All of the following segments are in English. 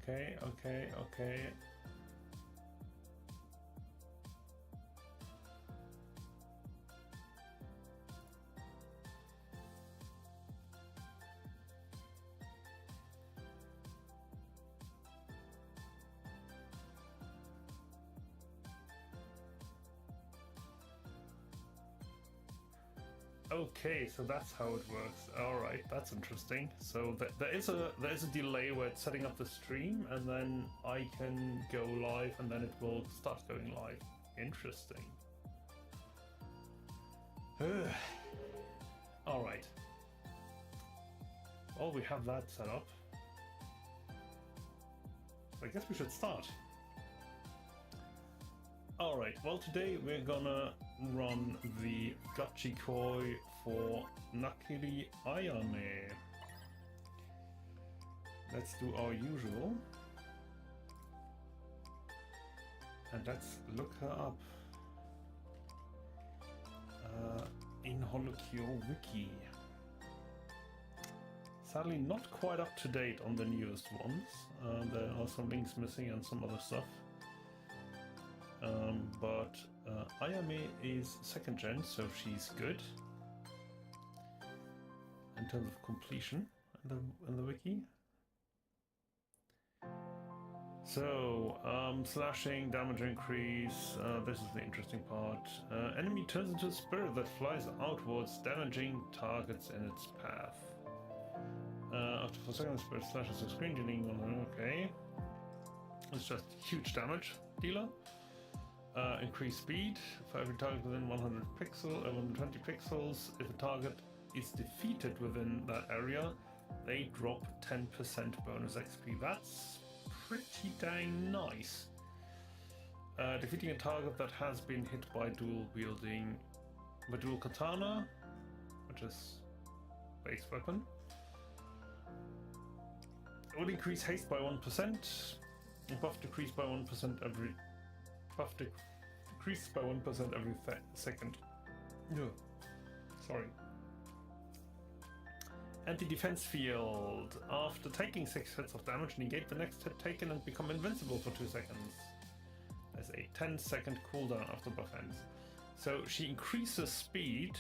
Okay, okay, okay. Okay, so that's how it works. All right, that's interesting. So there is a delay where it's setting up the stream, and then I can go live, and then it will start going live. Interesting. All right. Well, we have that set up. I guess we should start. All right. Well, today we're gonna run the Gachikoi for Nakiri Ayame. Let's do our usual. And let's look her up in Holocure wiki. Sadly not quite up to date on the newest ones. There are some links missing and some other stuff. But Ayame is second gen, so she's good in terms of completion in the wiki. So, slashing, damage increase, this is the interesting part. Enemy turns into a spirit that flies outwards, damaging targets in its path. After 4 seconds, the spirit slashes the screen, dealing okay. It's just huge damage dealer. Increase speed for every target within 120 pixels. If a target is defeated within that area, they drop 10% bonus XP. That's pretty dang nice. Defeating a target that has been hit by dual katana, which is base weapon. It would increase haste by 1%. Buff decreased by 1% every. Buff decreased by 1% every second. No, sorry. Anti-defense field. After taking 6 hits of damage, negate the next hit taken and become invincible for 2 seconds. There's a 10-second cooldown after buff ends. So she increases speed,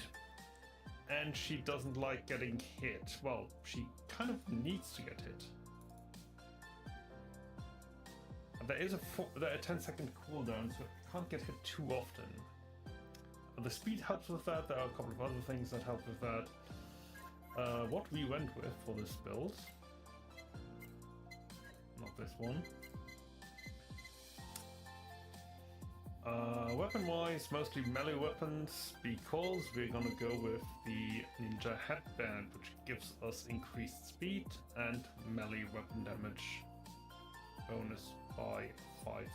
and she doesn't like getting hit. Well, she kind of needs to get hit. And there is a 10-second cooldown, so you can't get hit too often. The speed helps with that. There are a couple of other things that help with that. What we went with for this build, not this one. Weapon-wise, mostly melee weapons, because we're gonna go with the Ninja Headband, which gives us increased speed and melee weapon damage bonus by 5%.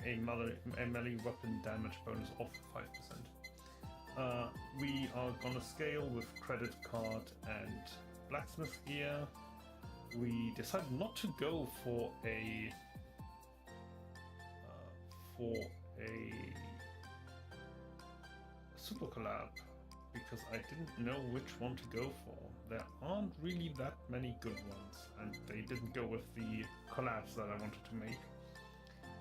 A melee weapon damage bonus of 5%. We are gonna scale with credit card and blacksmith gear. We decided not to go for a super collab because I didn't know which one to go for. There aren't really that many good ones, and they didn't go with the collabs that I wanted to make.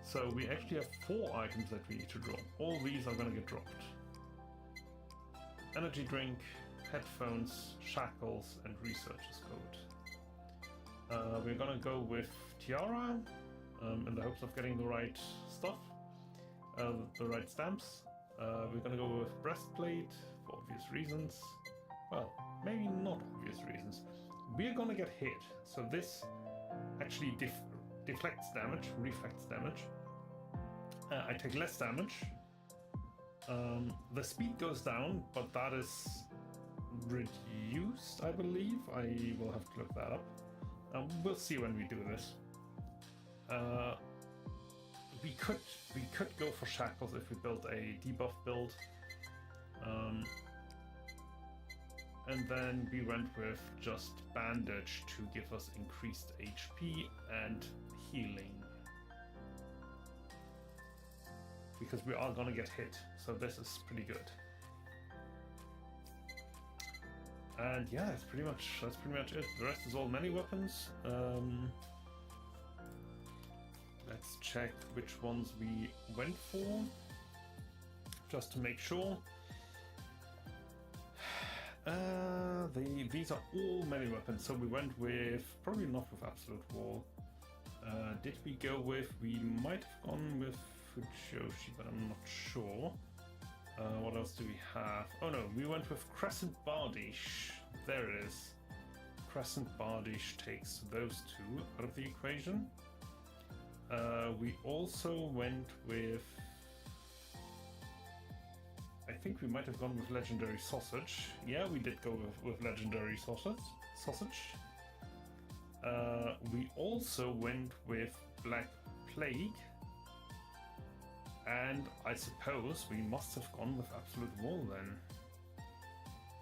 So we actually have 4 items that we need to drop. All these are gonna get dropped. Energy drink, headphones, shackles, and researcher's code. We're gonna go with tiara, in the hopes of getting the right stuff, the right stamps. We're gonna go with breastplate for obvious reasons. Well, maybe not obvious reasons. We're gonna get hit, so this actually deflects damage, reflects damage. I take less damage. The speed goes down, but that is reduced, I believe. I will have to look that up. We'll see when we do this. We could go for shackles if we build a debuff build. And then we went with just bandage to give us increased HP and healing. Because we are gonna get hit, so this is pretty good. And yeah, that's pretty much it. The rest is all melee weapons. Let's check which ones we went for, just to make sure. These are all melee weapons, so we went with, probably not with Absolute Wall. Did we go with, we might have gone with Fujoshi, but I'm not sure. What else do we have? Oh no, we went with Crescent Bardiche. There it is. Crescent Bardiche takes those two out of the equation. We also went with, I think we might have gone with Legendary Sausage. Yeah, we did go with Legendary Sausage. We also went with Black Plague. And I suppose we must have gone with Absolute Wall then.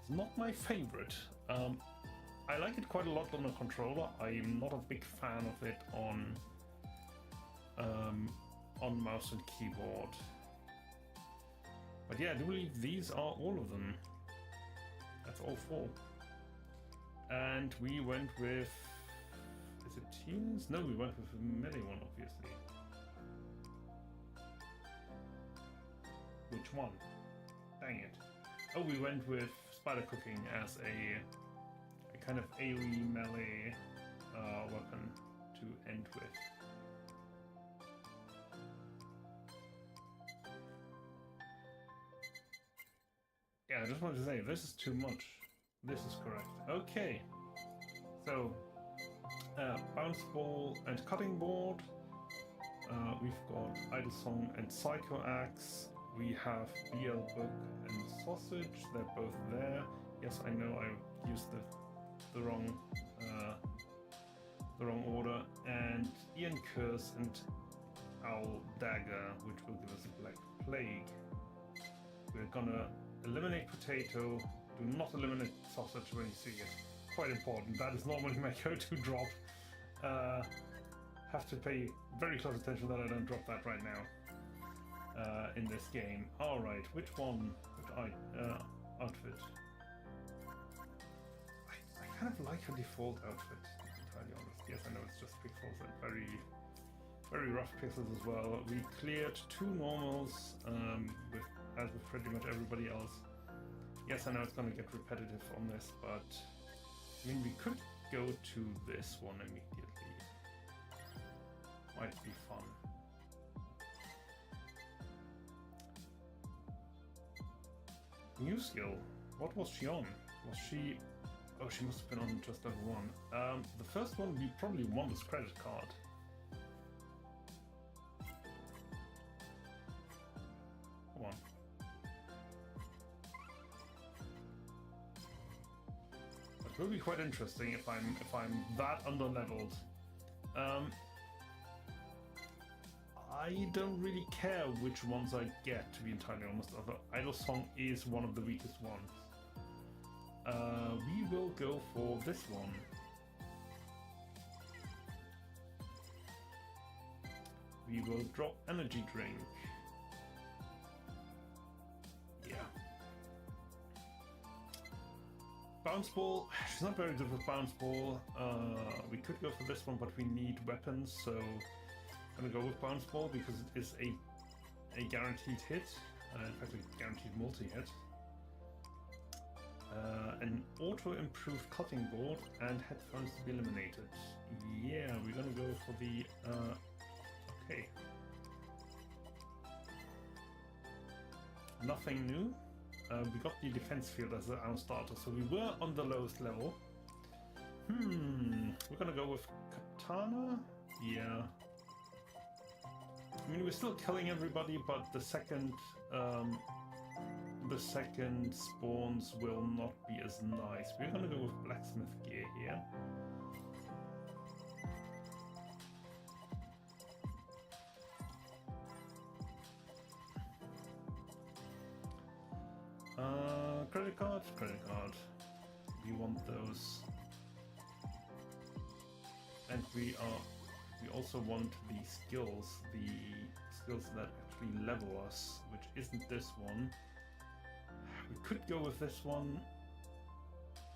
It's not my favorite. I like it quite a lot on a controller. I'm not a big fan of it on mouse and keyboard. But yeah, I do believe these are all of them. That's all 4. And we went with... Is it teens? No, we went with a melee one, obviously. Which one? Dang it. Oh, we went with Spider Cooking as a kind of AoE melee weapon to end with. Yeah, I just wanted to say, this is too much. This is correct. Okay. So, Bounce Ball and Cutting Board. We've got Idle Song and Psycho Axe. We have BL Book and Sausage. They're both there. Yes, I know I used the wrong order. And Ian Curse and Owl Dagger, which will give us a Black Plague. We're gonna eliminate Potato. Do not eliminate Sausage when you see it. Quite important. That is normally my go-to drop. Have to pay very close attention that I don't drop that right now in this game. Alright, which one? Which outfit? I kind of like her default outfit, to be entirely honest. Yes, I know it's just pixels and very rough pixels as well. We cleared 2 normals, as with pretty much everybody else. Yes, I know it's going to get repetitive on this, but I mean, we could go to this one immediately. Might be fun. New skill. What was she on? Was she... Oh, she must have been on just level 1. The first one we probably won this credit card. Come on. It will be quite interesting if I'm that under-leveled. I don't really care which ones I get, to be entirely honest. Although Idle Song is one of the weakest ones. We will go for this one. We will drop Energy Drink. Yeah. Bounce Ball. She's not very good with Bounce Ball. We could go for this one, but we need weapons, so I'm gonna go with Bounce Ball because it is a guaranteed hit. In fact, a guaranteed multi-hit. An auto-improved cutting board and headphones to be eliminated. Yeah, we're gonna go for the... okay. Nothing new. We got the defense field as our starter, so we were on the lowest level. We're gonna go with Katana? Yeah. I mean, we're still killing everybody, but the second spawns will not be as nice. We're gonna go with blacksmith gear here. Credit card. We want those. And we also want the skills that actually level us, which isn't this one. We could go with this one.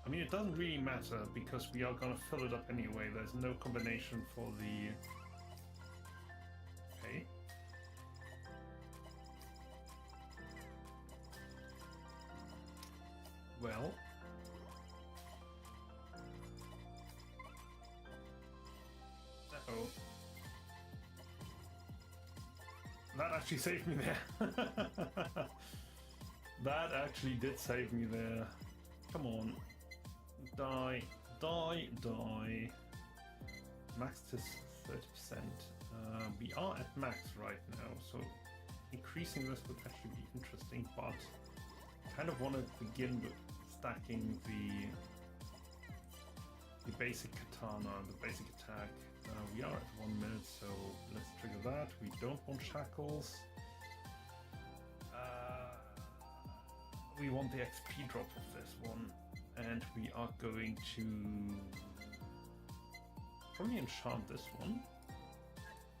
I mean, it doesn't really matter because we are gonna fill it up anyway. There's no combination for the... Okay. Well... Uh-oh. That actually saved me there. That actually did save me there. Come on. Die, die, die. Max to 30%. We are at max right now, so increasing this would actually be interesting, but I kind of want to begin with stacking the basic katana, the basic attack. We are at 1 minute, so let's trigger that. We don't want shackles. We want the XP drop of this one, and we are going to probably enchant this one.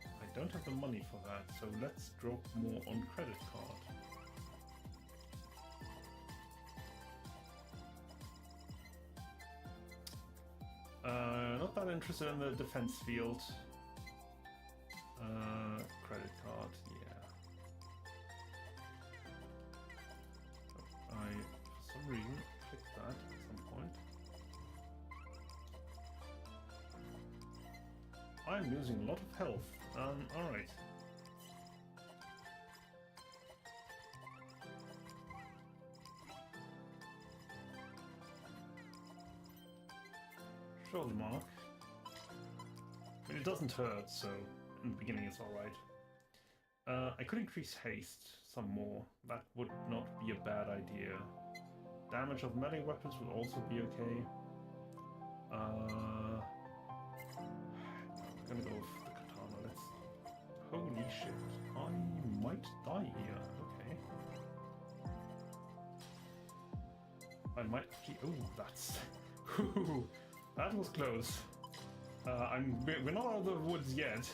I don't have the money for that, so let's drop more on credit card. Not that interested in the defense field. Credit card, yeah. I, for some reason, clicked that at some point. I'm losing a lot of health. Alright. Shoulder mark. I mean, it doesn't hurt, so in the beginning it's alright. I could increase haste some more. That would not be a bad idea. Damage of melee weapons would also be okay. I'm gonna go with the katana. Let's... Holy shit. I might die here. Okay. I might actually... Oh, that's... That was close. We're not out of the woods yet.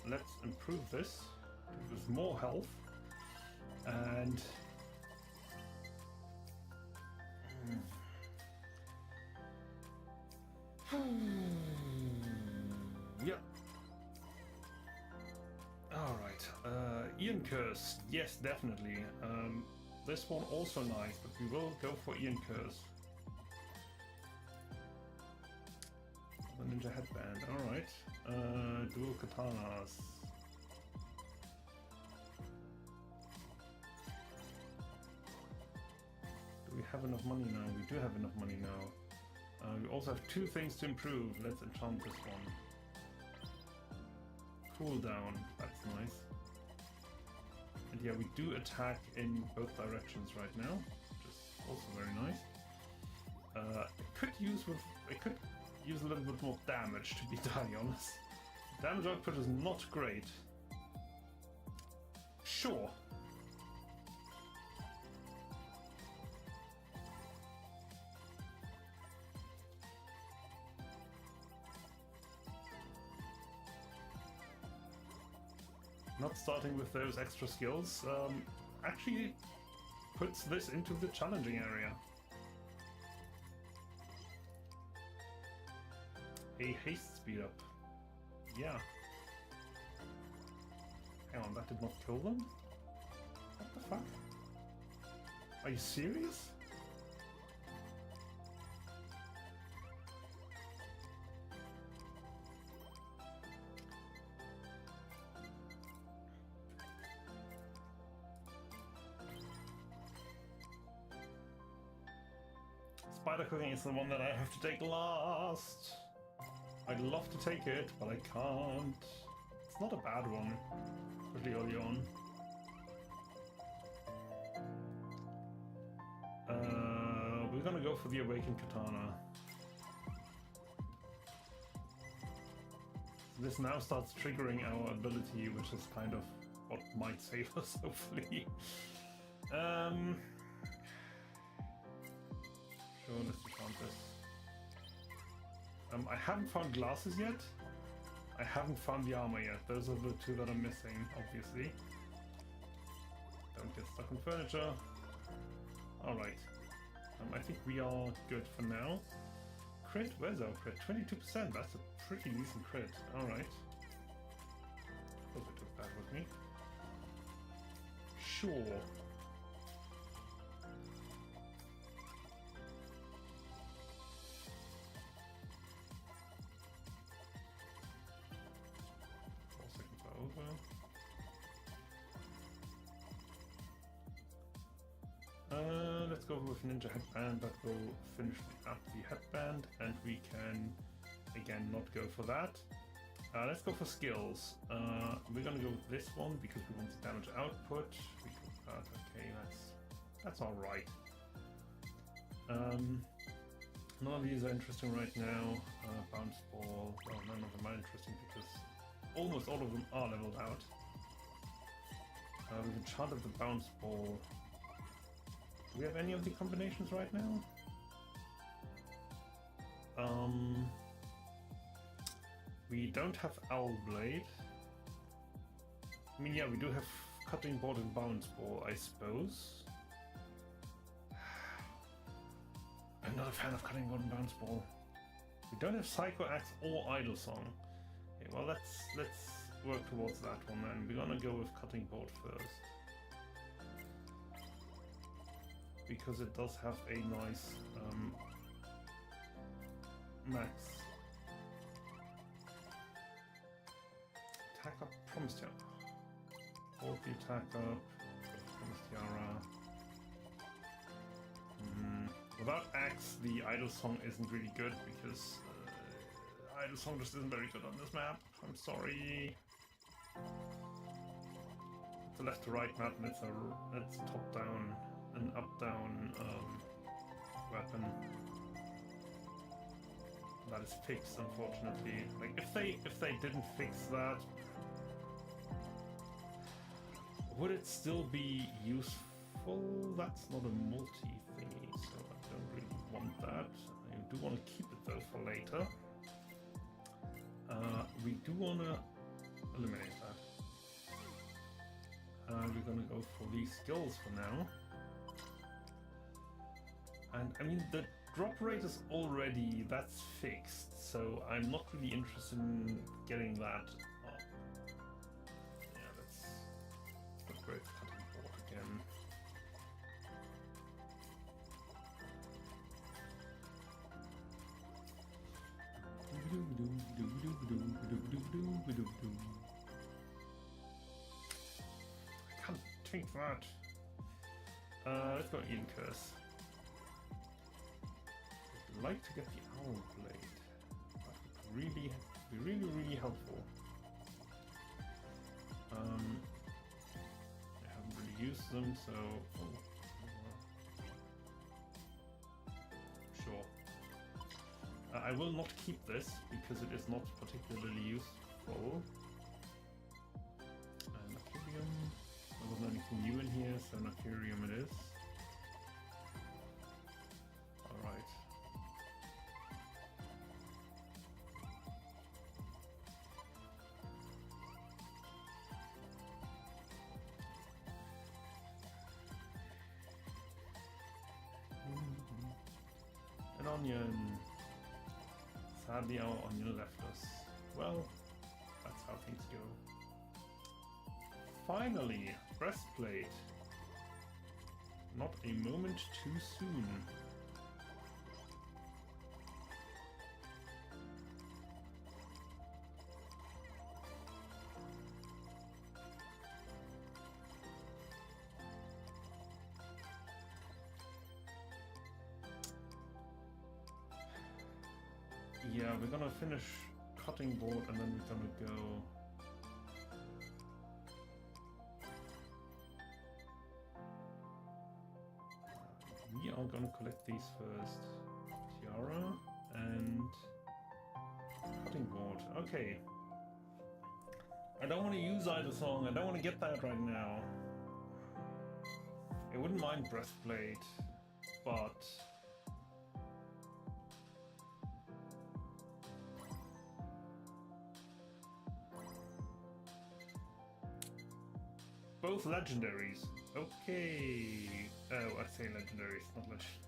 Let's improve this with more health and yeah. All right. Ian Curse. Yes, definitely. This one also nice, but we will go for Ian Curse. The ninja headband. All right. Dual katanas. Do we have enough money now? We do have enough money now. We also have 2 things to improve. Let's enchant this one. Cooldown. That's nice. And yeah, we do attack in both directions right now, which is also very nice. I could use a little bit more damage, to be entirely honest. Damage output is not great. Sure. Not starting with those extra skills actually puts this into the challenging area. A haste speed up. Yeah. Hang on, that did not kill them? What the fuck? Are you serious? Spider cooking is the one that I have to take last. I'd love to take it, but I can't. It's not a bad one, especially early on. We're gonna go for the Awakened Katana. This now starts triggering our ability, which is kind of what might save us, hopefully. Sure, let's try. found this. I haven't found glasses yet. I haven't found the armor yet. Those are the two that I'm missing, obviously. Don't get stuck in furniture. Alright. I think we are good for now. Crit? Where's our crit? 22%. That's a pretty decent crit. Alright. I thought I took that with me. Sure. Let's go with Ninja Headband. That will finish up the headband, and we can again not go for that. Let's go for skills. We're gonna go with this one because we want the damage output. We could that. Okay, that's all right. None of these are interesting right now. Bounce ball. Well, none of them are interesting because almost all of them are leveled out. We've enchanted the bounce ball. Do we have any of the combinations right now? We don't have Owl Blade. I mean, yeah, we do have Cutting Board and Bounce Ball, I suppose. I'm not a fan of Cutting Board and Bounce Ball. We don't have Psycho Axe or Idle Song. Okay, well, let's work towards that one then. We're gonna go with Cutting Board first. Because it does have a nice max. Attack up, Promise Tiara. Hold the attack up, Promise Tiara. Without Axe, the Idle Song isn't really good because Idle Song just isn't very good on this map. I'm sorry. It's a left to right map and it's top down. An up-down weapon that is fixed, unfortunately. Like if they didn't fix that, would it still be useful? That's not a multi thingy, so I don't really want that. I do want to keep it though for later. We do want to eliminate that. We're gonna go for these skills for now. And I mean, the drop rate is already, that's fixed, so I'm not really interested in getting that up. Yeah, let's upgrade the Cutting Board again. I can't take that. Let's go Ian Curse. I'd like to get the Owl Blade. That would really be really helpful. I haven't really used them, so sure. I will not keep this because it is not particularly useful. Nakirium. There wasn't anything new in here, so Nakirium it is. Alright. An onion. Sadly, our onion left us. Well, that's how things go. Finally, breastplate. Not a moment too soon. Yeah, we're gonna finish Cutting Board and then we're gonna go. We are gonna collect these first. Tiara and Cutting Board. Okay. I don't want to use Idle Song. I don't want to get that right now. I wouldn't mind Breastplate, but both legendaries. Okay. Oh, I say legendaries, not legendary.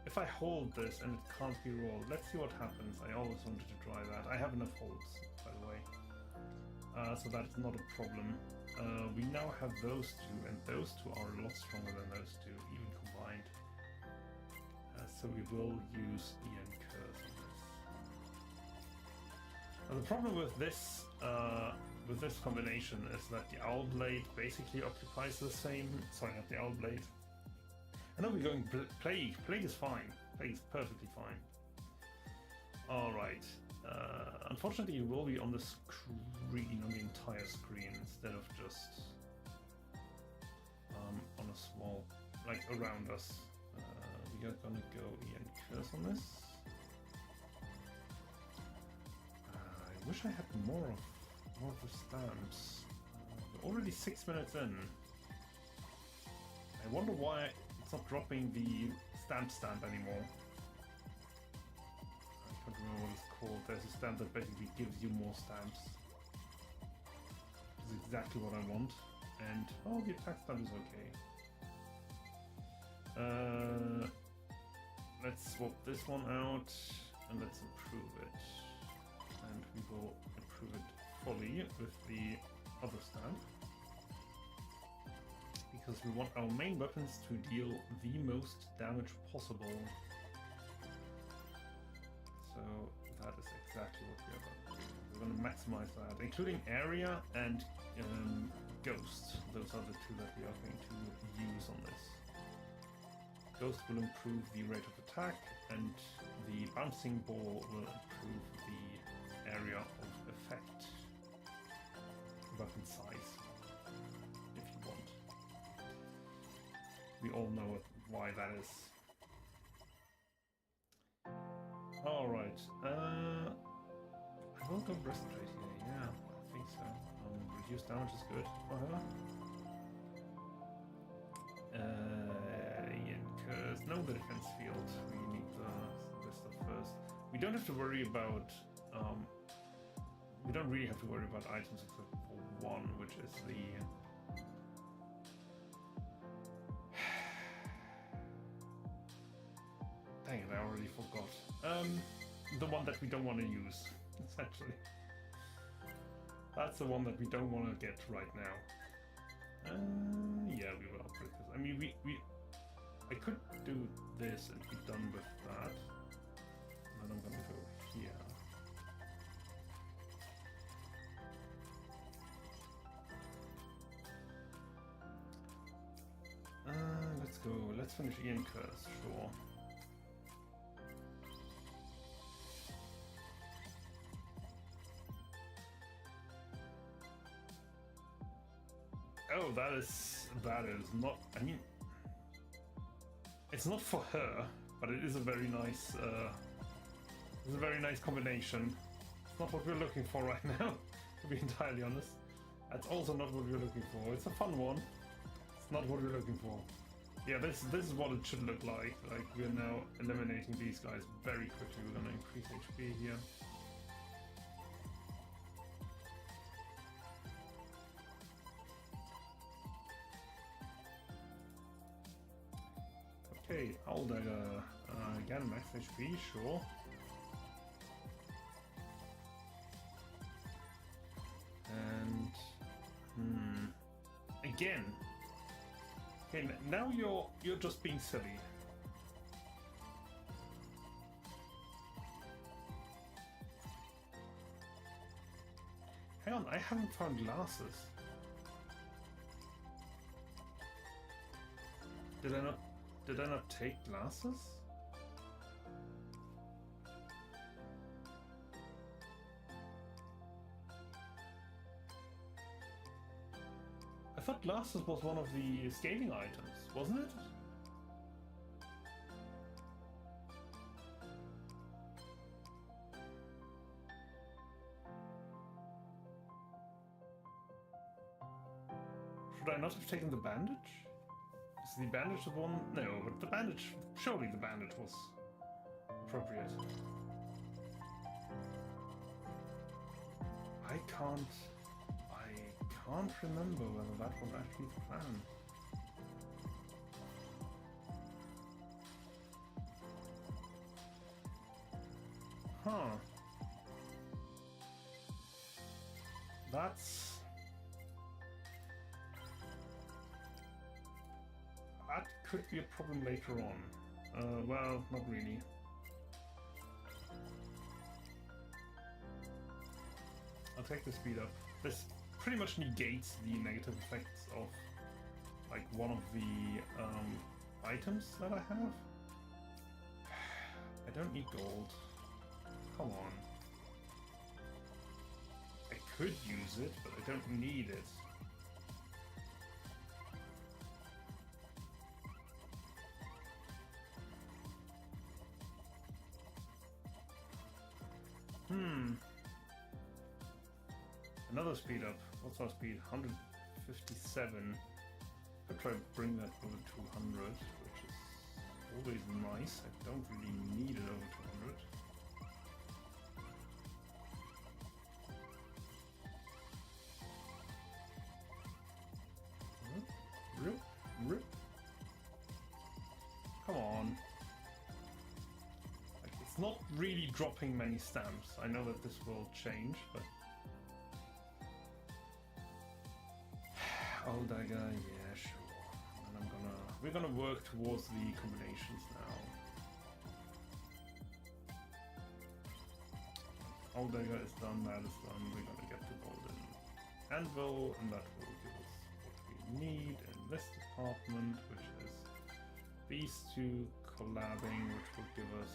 If I hold this and it can't be rolled, let's see what happens. I always wanted to try that. I have enough holds, by the way. So that's not a problem. We now have those two, and those two are a lot stronger than those two, even combined. So we will use Ian Curse on this. Now the problem with this combination is that the Owl Blade basically occupies the same. Sorry, not the Owl Blade. I know we're going Plague. Plague is fine. Plague is perfectly fine. Alright. Unfortunately, you will be on the screen, on the entire screen, instead of just on a small, like around us. We are gonna go Ian Curse on this. I wish I had more of the stamps. We're already 6 minutes in. I wonder why it's not dropping the stamp anymore. I can't remember what it's called. There's a stamp that basically gives you more stamps. Which is exactly what I want. And oh, the attack stamp is okay. Let's swap this one out and let's improve it. And we will improve it fully with the other stamp. Because we want our main weapons to deal the most damage possible. So that is exactly what we are going to do. We're going to maximize that, including area and ghost. Those are the two that we are going to use on this. Ghost will improve the rate of attack, and the bouncing ball will improve the area of effect. Weapon size, if you want. We all know why that is. Alright, I will go breastplate here, yeah, I think so. Reduced damage is good for her. Ian Curse, no, the defense field. We need this stuff first. We don't have to worry about, we don't really have to worry about items except for one, which is the dang it, I already forgot. The one that we don't want to use, essentially. That's the one that we don't want to get right now. Yeah, we will upgrade this. I mean, I could do this and be done with that. And then I'm gonna go here. Let's go. Let's finish Ian Curse, sure. Oh, that is not. I mean, it's not for her, but it is a very nice. It's a very nice combination. It's not what we're looking for right now, to be entirely honest. That's also not what we're looking for. It's a fun one. It's not what we're looking for. Yeah, this is what it should look like. Like, we're now eliminating these guys very quickly. We're gonna increase HP here. Okay, Owl Dagger. Again, max HP, sure. And again. Okay, now you're just being silly. Hang on, I haven't found glasses. Did I not take glasses? I thought glasses was one of the scaling items, wasn't it? Should I not have taken the bandage? Is the bandage the one? No, but the bandage... Surely the bandage was appropriate. I can't buy can't remember whether that was actually the plan. Huh. That's... That could be a problem later on. Well, not really. I'll take the speed up. This pretty much negates the negative effects of like one of the items that I have. I don't need gold. Come on. I could use it, but I don't need it. Another speed up. What's our speed? 157. I'll try to bring that over 200, which is always nice. I don't really need it over 200. Rip. Come on. Like, it's not really dropping many stamps. I know that this will change, but... Oh, dagger, yeah, sure. And we're gonna work towards the combinations now. All dagger is done, that is done. We're gonna get the golden anvil, and that will give us what we need in this department, which is these two collabing, which will give us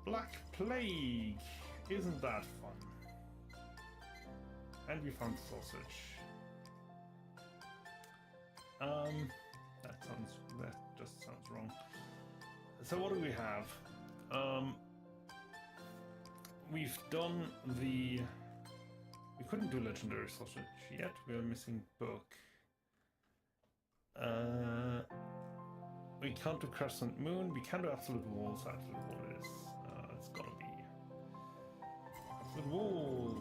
Black Plague. Isn't that fun? And we found sausage. That just sounds wrong. So what do we have? We've done the... We couldn't do legendary sausage yet. We're missing book. We can't do Crescent Moon. We can do Absolute Walls. Absolute Wall is... it's gotta be... Absolute Wall!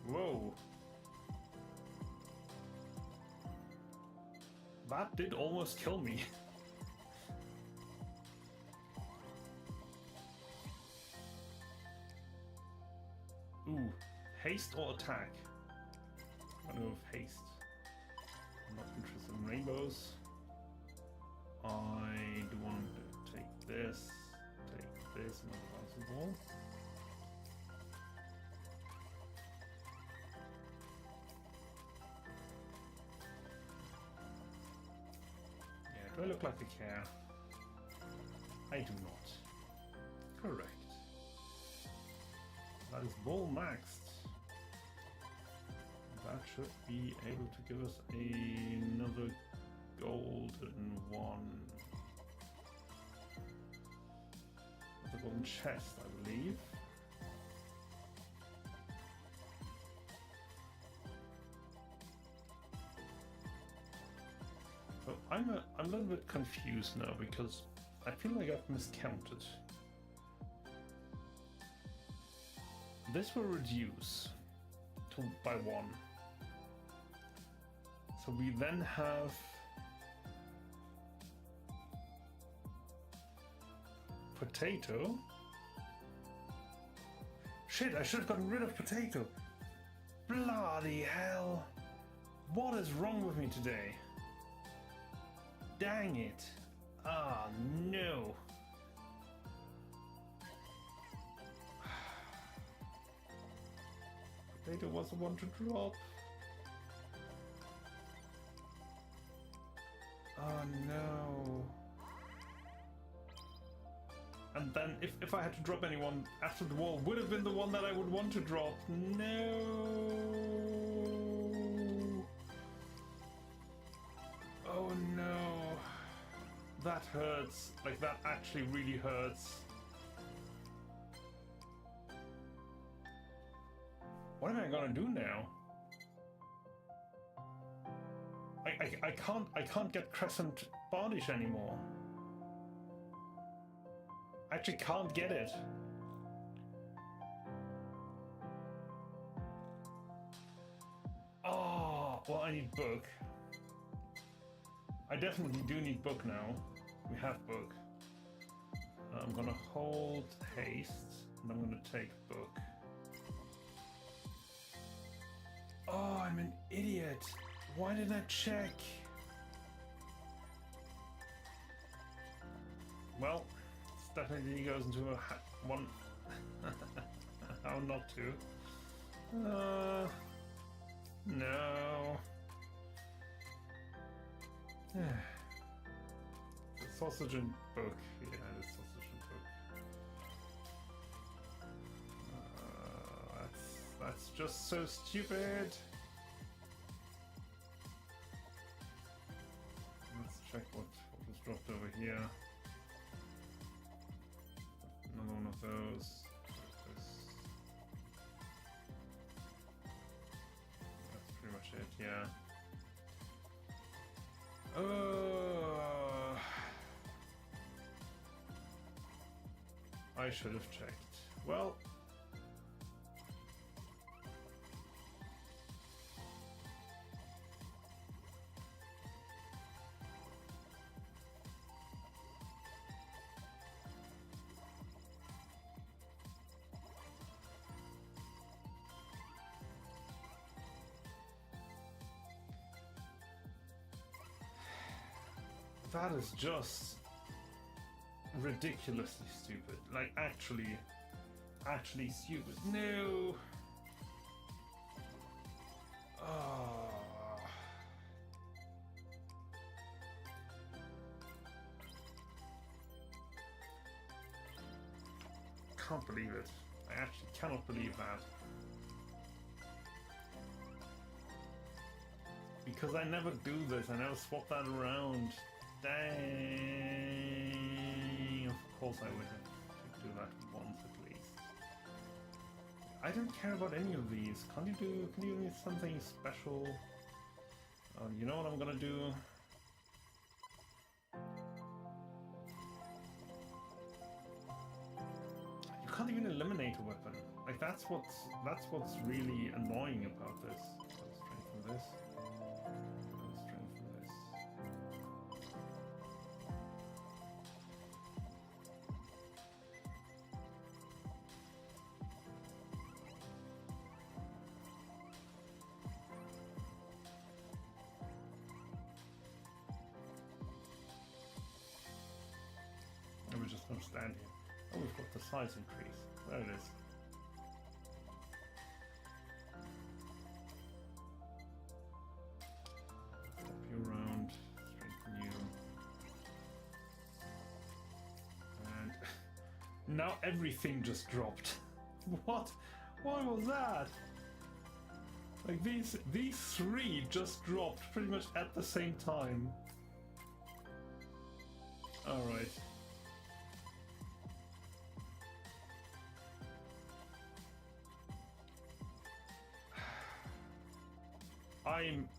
Whoa. That did almost kill me. Ooh, haste or attack? I'm gonna go with haste. I'm not interested in rainbows. I do want to take this, and advance the ball. Do I look like I care? I do not. Correct. That is ball maxed. That should be able to give us another golden one. The golden chest, I believe. So I'm a little bit confused now because I feel like I've miscounted. This will reduce by 1. So we then have potato. Shit, I should have gotten rid of potato. Bloody hell. What is wrong with me today? Dang it. Ah, no. Potato was the one to drop. Oh no. And then if I had to drop anyone after the wall, would have been the one that I would want to drop. No. Oh no. That hurts. Like, that actually really hurts. What am I gonna do now? I can't get Crescent Bardish anymore. I actually can't get it. Oh, well, I need book. I definitely do need book now. We have book. I'm gonna hold haste, and I'm gonna take book. Oh, I'm an idiot. Why didn't I check? Well, this definitely goes into a one. How not to? No. The sausage and book. Yeah, the sausage and book. That's just so stupid. Let's check what was dropped over here. Another one of those. That's pretty much it, yeah. I should have checked. Well, that is just ridiculously stupid. Like, actually stupid. No! Oh. Can't believe it. I actually cannot believe that. Because I never do this, I never swap that around. Dang! Of course I would have to do that once at least. I don't care about any of these. Can you give me something special? You know what I'm gonna do? You can't even eliminate a weapon. Like that's what's really annoying about this. Strengthen this. We're just going to stand here. Oh, we've got the size increase. There it is. Flip you around, strengthen you. And now everything just dropped. What? What was that? Like these three just dropped pretty much at the same time. All right.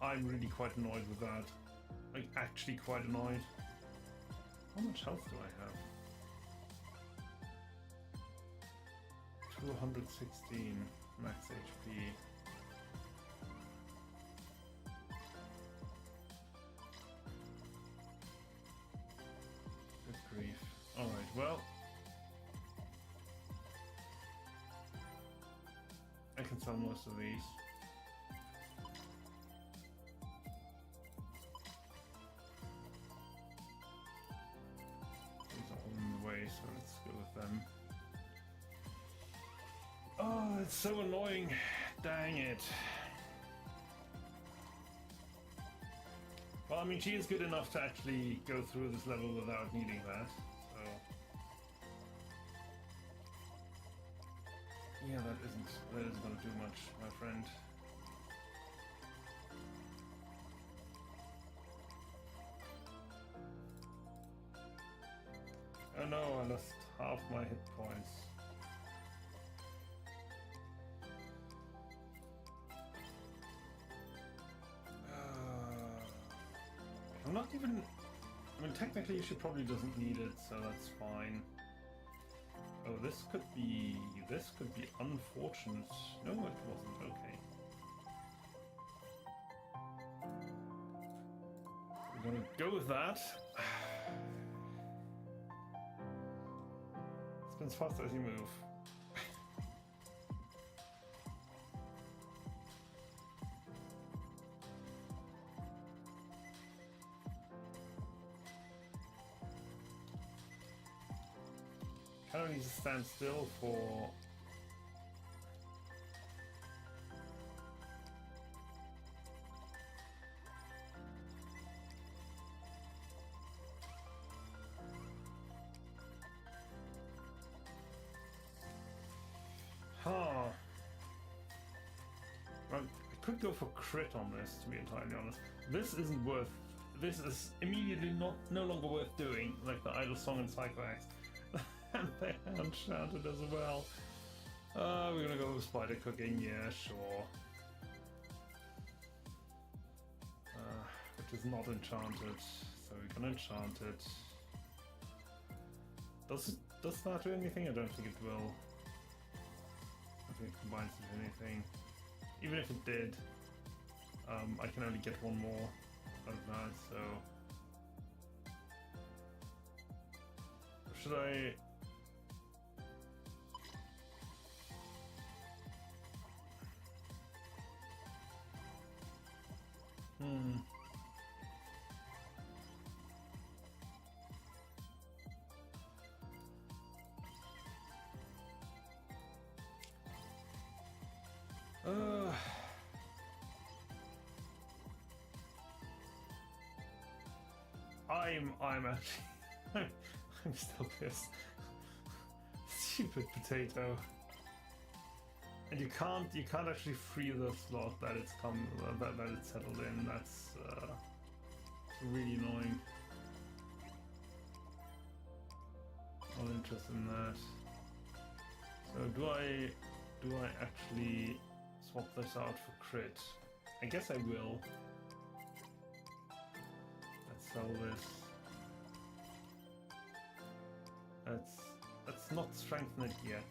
I'm really quite annoyed with that. Like, actually quite annoyed. How much health do I have? 216 max HP. Good grief. Alright, well. I can sell most of these. So let's go with them. Oh, it's so annoying. Dang it. Well, I mean, she is good enough to actually go through this level without needing that, so... Yeah, that isn't going to do much, my friend. Oh no, I lost half my hit points. I'm not even I mean, technically she probably doesn't need it, so that's fine. Oh, this could be unfortunate. No, it wasn't. Okay. We're gonna go with that. Spin as fast as you move. Kind of needs to stand still for... Huh. Well, I could go for crit on this, to be entirely honest. This isn't worth... This is immediately no longer worth doing, like the Idle Song and Psycho Axe. And they enchanted as well. We're gonna go with spider cooking, yeah, sure. Which is not enchanted, so we're gonna enchant it. Does that do anything? I don't think it will. I don't think it combines with anything. Even if it did, I can only get one more out of that, so... Should I... I'm actually I'm still pissed. Stupid potato. And you can't actually free the slot that it's that it's settled in. That's really annoying. Not interested in that. So do I actually swap this out for crit? I guess I will. Let's sell this. Let's not strengthen it yet.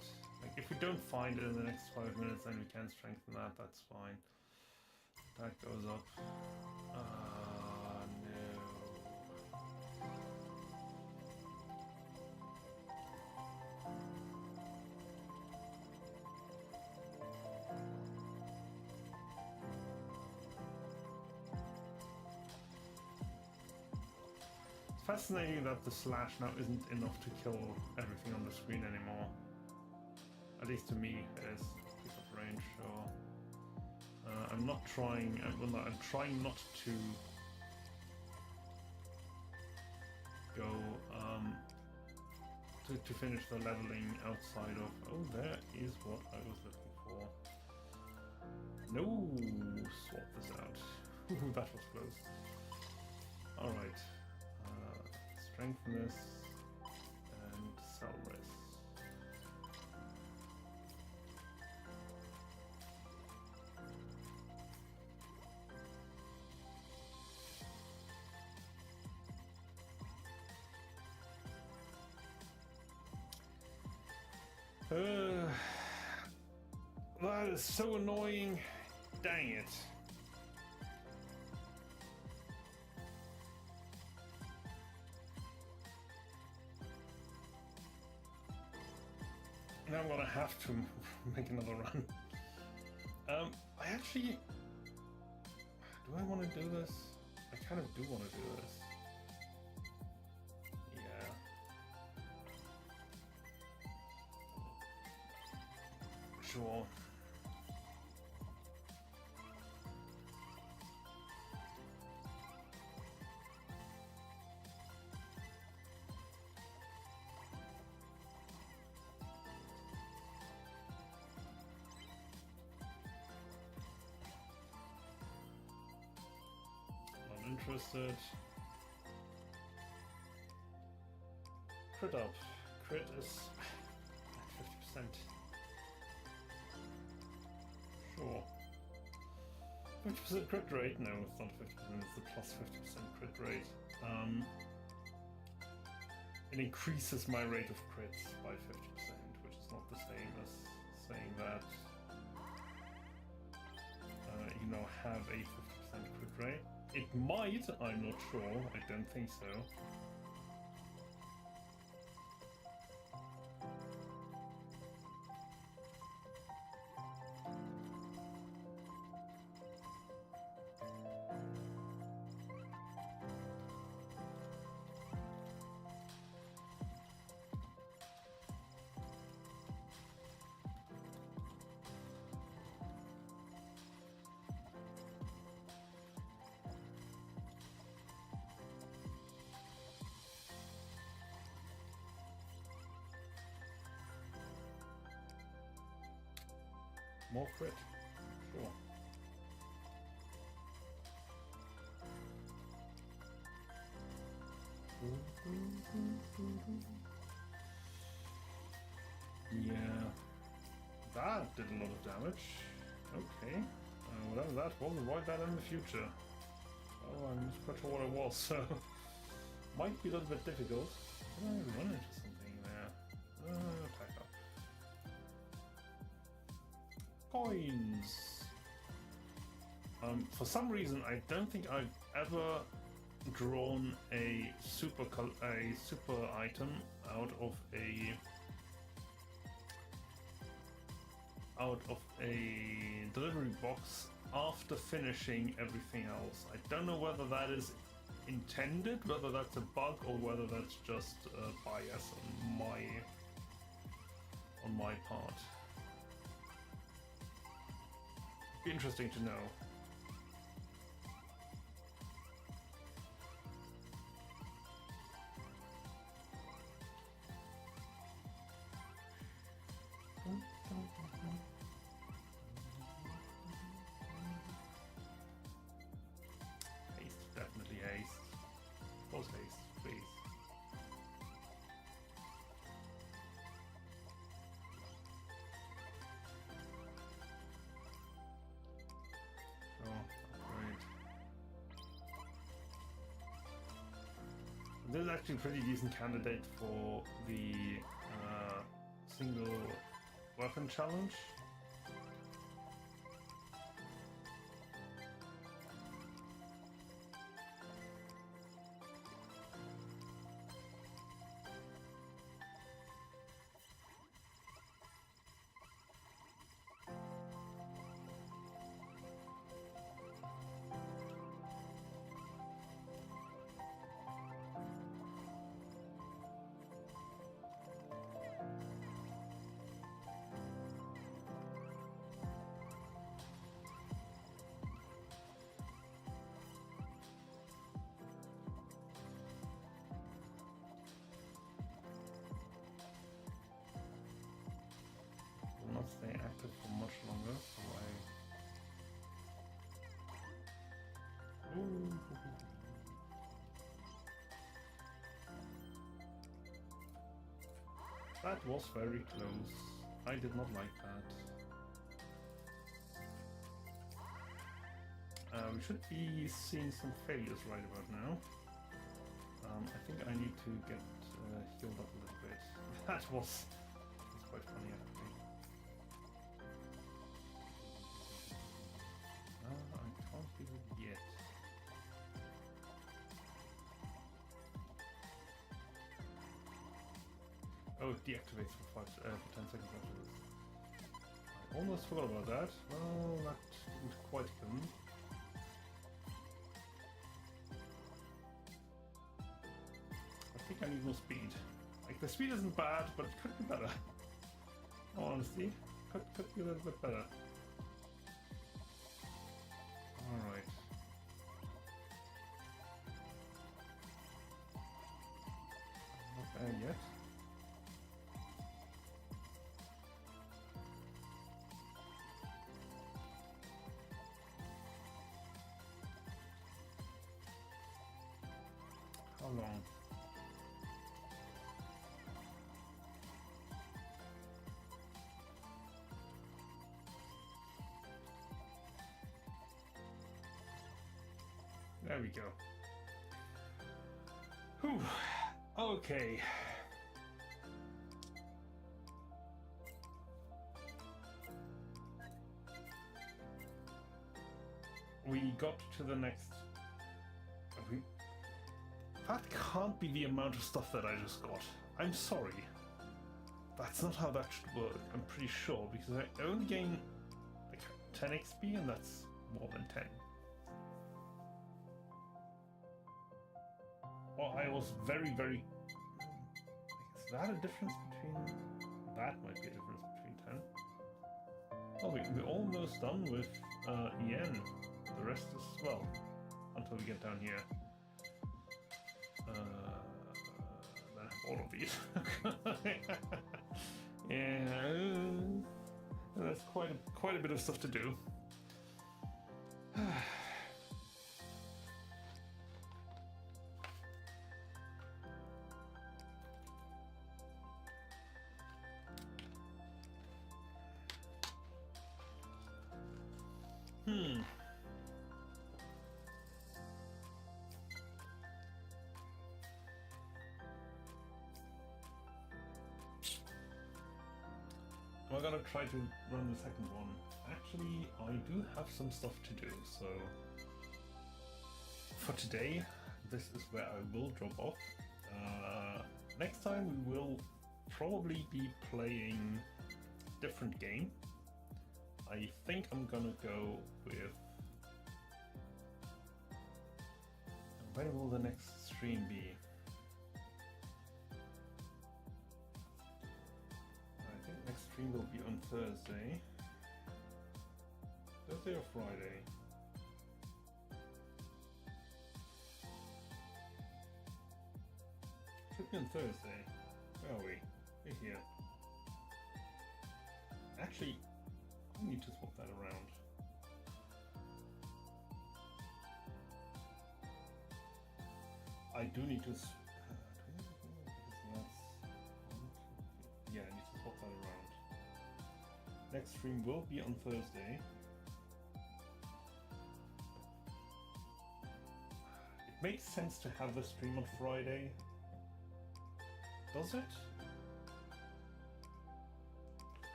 Like, if we don't find it in the next 5 minutes, then we can strengthen that, that's fine. That goes up. No. It's fascinating that the slash now isn't enough to kill everything on the screen anymore. At least to me, it is. Piece of range, sure. I'm not trying. I'm trying not to go to finish the leveling outside of. Oh, there is what I was looking for. No, swap this out. Ooh, that was close. All right. Strengthen this and sell this. That is so annoying. Dang it. Now I'm gonna have to make another run. I actually... Do I want to do this? I kind of do want to do this. Sure. Not interested. Crit up. Crit is at 50%. Sure. 50% crit rate? No, it's not 50%, it's the plus 50% crit rate. it increases my rate of crits by 50%, which is not the same as saying that you know, have a 50% crit rate. It might, I'm not sure, I don't think so. More crit? Sure. Yeah. That did a lot of damage. Okay. Whatever that was, avoid that in the future. Oh, I'm not quite sure what it was, so... might be a little bit difficult. Did I run into something there? Attack up. Coins! For some reason, I don't think I've ever drawn a super item out of a delivery box after finishing everything else. I don't know whether that is intended, whether that's a bug, or whether that's just a bias on my part. Be interesting to know. Haste, definitely haste. Close haste, please. This is actually a pretty decent candidate for the single weapon challenge. Not stay active for much longer, so I... Ooh. That was very close. I did not like that. We should be seeing some failures right about now. I think I need to get healed up a little bit. That was quite funny actually. I can't heal it yet. Oh, it deactivates for 10 seconds after this. I almost forgot about that. Well, that didn't quite come. I think I need more speed. Like, the speed isn't bad, but it could be better. Honestly, could be a little bit better. Alright. Not there yet. How long? There we go. Whew. Okay. we got to the next... That can't be the amount of stuff that I just got. I'm sorry. That's not how that should work, I'm pretty sure, because I only gain like 10 XP and that's more than 10. Well, I was very... Is that a difference between... That might be a difference between 10. Oh, we're almost done with Yen. The rest is, well, until we get down here. Then all of these. Yeah, that's quite a bit of stuff to do. I'm gonna try to run the second one. Actually, I do have some stuff to do, so for today, this is where I will drop off. Next time we will probably be playing a different game. I think I'm gonna go with... When will the next stream be? Next stream will be on Thursday. Thursday or Friday? Should be on Thursday. Where are we? We're here. Actually, I need to swap that around. I do need to... Yeah, I need to swap that around. Next stream will be on Thursday. It makes sense to have the stream on Friday. Does it?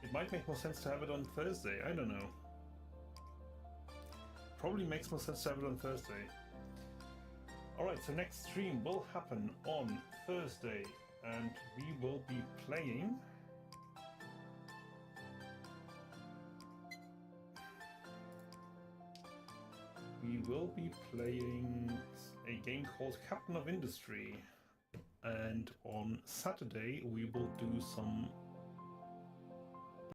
It might make more sense to have it on Thursday, I don't know. Probably makes more sense to have it on Thursday. Alright, so next stream will happen on Thursday, and we will be playing... We will be playing a game called Captain of Industry, and on Saturday we will do some